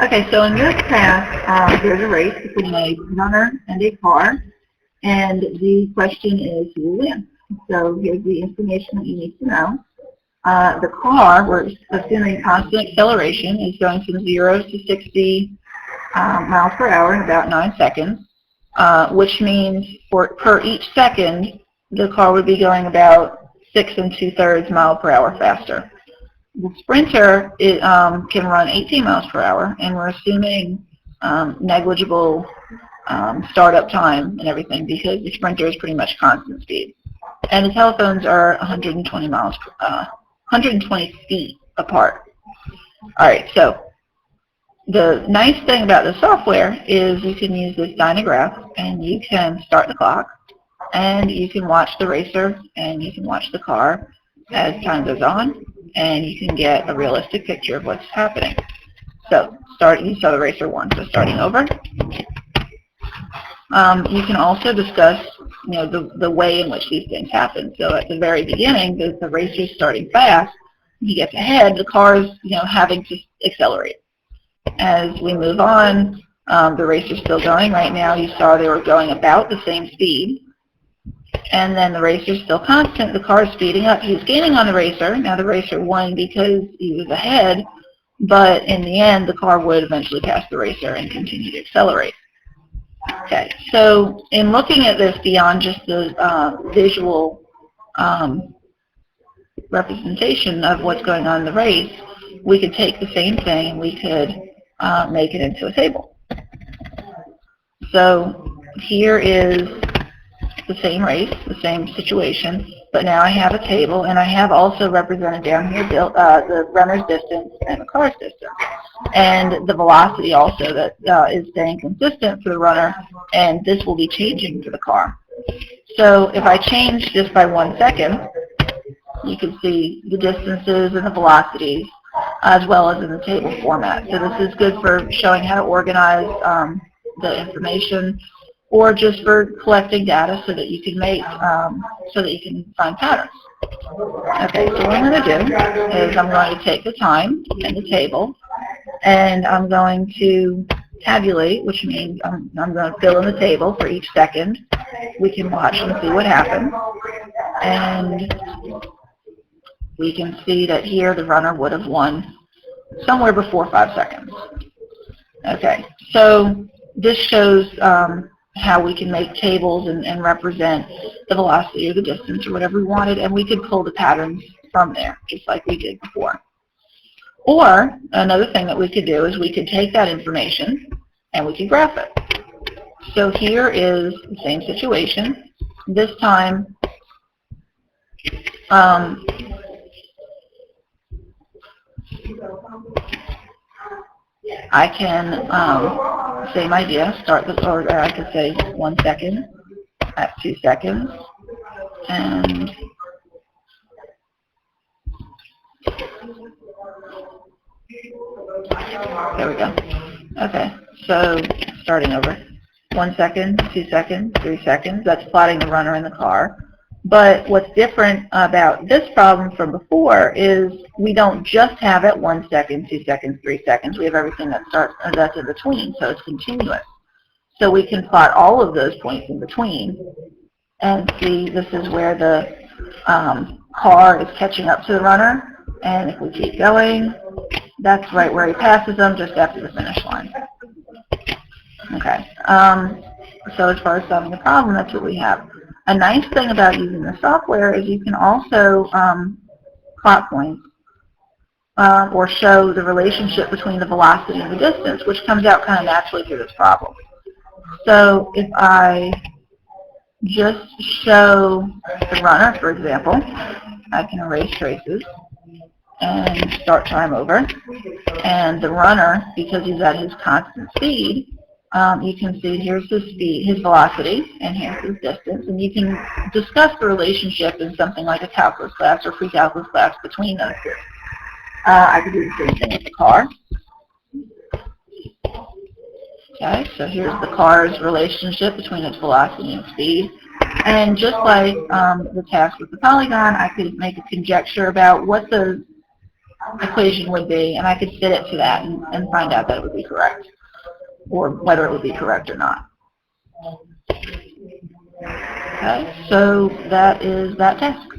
Okay, so in your task, there's a race between a runner and a car, and the question is who will win. So here's the information that you need to know. The car, we're assuming constant acceleration, is going from 0 to 60 miles per hour in about 9 seconds, which means per each second, the car would be going about 6 2/3 miles per hour faster. The Sprinter can run 18 miles per hour, and we're assuming negligible startup time and everything because the Sprinter is pretty much constant speed. And the telephones are 120 feet apart. All right, so the nice thing about the software is you can use this dynograph, and you can start the clock, and you can watch the racer, and you can watch the car as time goes on, and you can get a realistic picture of what's happening. So you saw the racer 1, so starting over. You can also discuss, the way in which these things happen. So at the very beginning, the racer's starting fast. He gets ahead. The car's, having to accelerate. As we move on, the racer's still going. Right now, you saw they were going about the same speed. And then the racer's still constant. The car's speeding up. He's gaining on the racer. Now the racer won because he was ahead. But in the end, the car would eventually pass the racer and continue to accelerate. Okay, so in looking at this beyond just the visual representation of what's going on in the race, we could take the same thing and we could make it into a table. So here is the same race, the same situation, but now I have a table, and I have also represented down here the runner's distance and the car's distance, and the velocity also that is staying consistent for the runner, and this will be changing for the car. So if I change this by 1 second, you can see the distances and the velocities as well as in the table format. So this is good for showing how to organize the information, or just for collecting data so that you can find patterns. Okay, so what I'm going to do is I'm going to take the time and the table, and I'm going to tabulate, which means I'm going to fill in the table for each second. We can watch and see what happens, and we can see that here the runner would have won somewhere before 5 seconds. Okay, so this shows how we can make tables and represent the velocity or the distance or whatever we wanted, and we could pull the patterns from there, just like we did before. Or another thing that we could do is we could take that information and we could graph it. So here is the same situation. This time, I can same idea, or I could say 1 second at 2 seconds, and there we go. Okay, so starting over. 1 second, 2 seconds, 3 seconds. That's plotting the runner in the car. But what's different about this problem from before is we don't just have it 1 second, 2 seconds, 3 seconds. We have everything that's in between, so it's continuous. So we can plot all of those points in between and see this is where the car is catching up to the runner. And if we keep going, that's right where he passes them, just after the finish line. Okay, so as far as solving the problem, that's what we have. A nice thing about using the software is you can also plot points or show the relationship between the velocity and the distance, which comes out kind of naturally through this problem. So if I just show the runner, for example, I can erase traces and start time over. And the runner, because he's at his constant speed, you can see here's his speed, his velocity, and here's his distance. And you can discuss the relationship in something like a calculus class or pre-calculus class between those two. I could do the same thing with the car. Okay, so here's the car's relationship between its velocity and speed. And just like the task with the polygon, I could make a conjecture about what the equation would be, and I could set it to that and find out that it would be correct, or whether it would be correct or not. Okay, so that is that task.